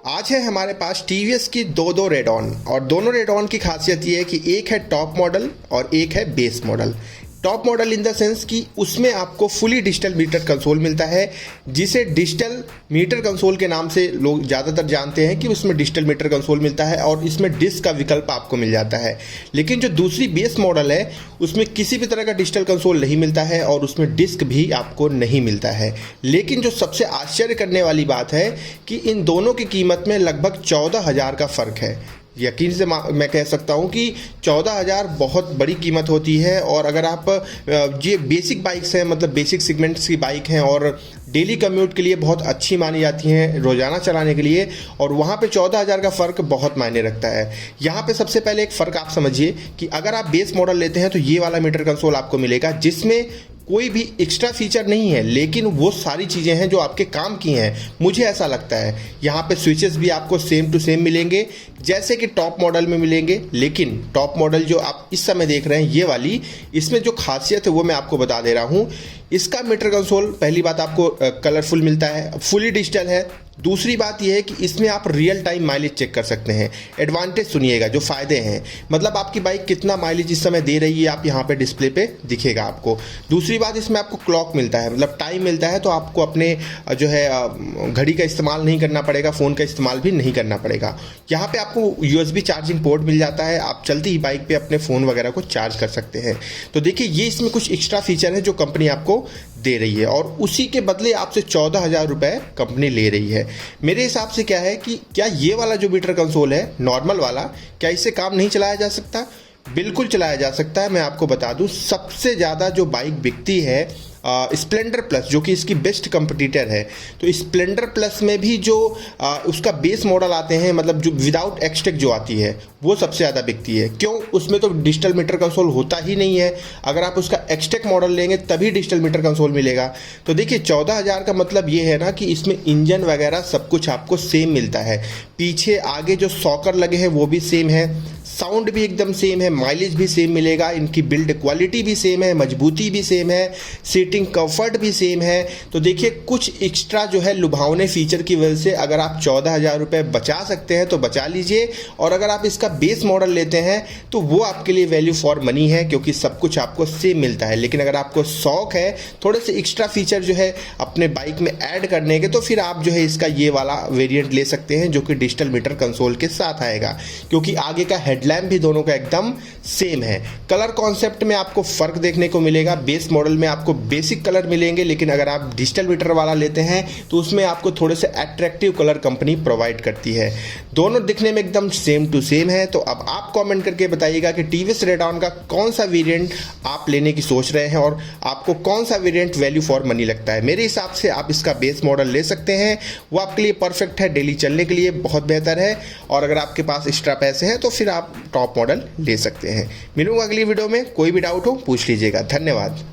आज है हमारे पास टीवीएस की दो रेड ऑन और दोनों रेड ऑन की खासियत ये है कि एक है टॉप मॉडल और एक है base model. Top model in the sense कि उसमें आपको फुली डिजिटल मीटर कंसोल मिलता है, जिसे डिजिटल मीटर कंसोल के नाम से लोग ज़्यादातर जानते हैं कि उसमें डिजिटल मीटर कंसोल मिलता है और इसमें डिस्क का विकल्प आपको मिल जाता है। लेकिन जो दूसरी बेस मॉडल है उसमें किसी भी तरह का डिजिटल कंसोल नहीं मिलता है और उसमें डिस्क भी आपको नहीं मिलता है। लेकिन जो सबसे आश्चर्य करने वाली बात है कि इन दोनों की कीमत में लगभग 14,000 का फ़र्क है। यकीन से मैं कह सकता हूँ कि 14,000 बहुत बड़ी कीमत होती है। और अगर आप ये बेसिक बाइक्स हैं, मतलब बेसिक सेगमेंट्स की बाइक हैं और डेली कम्यूट के लिए बहुत अच्छी मानी जाती हैं, रोज़ाना चलाने के लिए, और वहाँ पे 14,000 का फ़र्क बहुत मायने रखता है। यहाँ पे सबसे पहले एक फ़र्क आप समझिए कि अगर आप बेस मॉडल लेते हैं तो ये वाला मीटर कंसोल आपको मिलेगा जिसमें कोई भी एक्स्ट्रा फीचर नहीं है, लेकिन वो सारी चीज़ें हैं जो आपके काम की हैं, मुझे ऐसा लगता है। यहाँ पे स्विचेस भी आपको सेम टू सेम मिलेंगे जैसे कि टॉप मॉडल में मिलेंगे। लेकिन टॉप मॉडल जो आप इस समय देख रहे हैं ये वाली, इसमें जो खासियत है वो मैं आपको बता दे रहा हूँ। इसका मीटर कंसोल पहली बात आपको कलरफुल मिलता है, फुली डिजिटल है। दूसरी बात यह है कि इसमें आप रियल टाइम माइलेज चेक कर सकते हैं। एडवांटेज सुनिएगा, जो फ़ायदे हैं, मतलब आपकी बाइक कितना माइलेज इस समय दे रही है आप यहाँ पे डिस्प्ले पे दिखेगा आपको। दूसरी बात, इसमें आपको क्लॉक मिलता है, मतलब टाइम मिलता है, तो आपको अपने जो है घड़ी का इस्तेमाल नहीं करना पड़ेगा, फ़ोन का इस्तेमाल भी नहीं करना पड़ेगा। यहाँ पे आपको USB चार्जिंग पोर्ट मिल जाता है, आप चलती ही बाइक पे अपने फ़ोन वगैरह को चार्ज कर सकते हैं। तो देखिए ये इसमें कुछ एक्स्ट्रा फीचर है जो कंपनी आपको दे रही है और उसी के बदले आपसे 14,000 रुपये कंपनी ले रही है। मेरे हिसाब से क्या है कि क्या ये वाला जो मीटर कंसोल है नॉर्मल वाला, क्या इससे काम नहीं चलाया जा सकता? बिल्कुल चलाया जा सकता है। मैं आपको बता दूं, सबसे ज़्यादा जो बाइक बिकती है स्प्लेंडर प्लस, जो कि इसकी बेस्ट कंपटीटर है, तो स्प्लेंडर प्लस में भी जो उसका बेस मॉडल आते हैं, मतलब जो विदाउट एक्सटेक जो आती है, वो सबसे ज़्यादा बिकती है। क्यों? उसमें तो डिजिटल मीटर कंसोल होता ही नहीं है। अगर आप उसका एक्सटेक मॉडल लेंगे तभी डिजिटल मीटर कंसोल मिलेगा। तो देखिए 14,000 का मतलब ये है ना कि इसमें इंजन वगैरह सब कुछ आपको सेम मिलता है। पीछे आगे जो सॉकर लगे हैं वो भी सेम है, साउंड भी एकदम सेम है, माइलेज भी सेम मिलेगा, इनकी बिल्ड क्वालिटी भी सेम है, मजबूती भी सेम है, सीटिंग कंफर्ट भी सेम है। तो देखिए कुछ एक्स्ट्रा जो है लुभावने फीचर की वजह से अगर आप 14,000 रुपये बचा सकते हैं तो बचा लीजिए। और अगर आप इसका बेस मॉडल लेते हैं तो वो आपके लिए वैल्यू फॉर मनी है, क्योंकि सब कुछ आपको सेम मिलता है। लेकिन अगर आपको शौक है थोड़े से एक्स्ट्रा फीचर जो है अपने बाइक में ऐड करने के, तो फिर आप जो है इसका ये वाला वेरिएंट ले सकते हैं जो कि डिजिटल मीटर कंसोल के साथ आएगा, क्योंकि आगे का हेडलैम्प भी दोनों का एकदम सेम है। कलर कॉन्सेप्ट में आपको फर्क देखने को मिलेगा, बेस मॉडल में आपको बेसिक कलर मिलेंगे, लेकिन अगर आप डिजिटल मीटर वाला लेते हैं तो उसमें आपको थोड़े से अट्रैक्टिव कलर कंपनी प्रोवाइड करती है। दोनों दिखने में एकदम सेम टू सेम है। तो अब आप कमेंट करके बताइएगा कि टीवीएस रेड ऑन का कौन सा वेरिएंट आप लेने की सोच रहे हैं और आपको कौन सा वेरिएंट वैल्यू फॉर मनी लगता है। मेरे हिसाब से आप इसका बेस मॉडल ले सकते हैं, वो आपके लिए परफेक्ट है, डेली चलने के लिए बहुत बेहतर है। और अगर आपके पास एक्स्ट्रा पैसे हैं तो फिर आप टॉप मॉडल ले सकते हैं। मिलूंगा अगली वीडियो में, कोई भी डाउट हो पूछ लीजिएगा। धन्यवाद।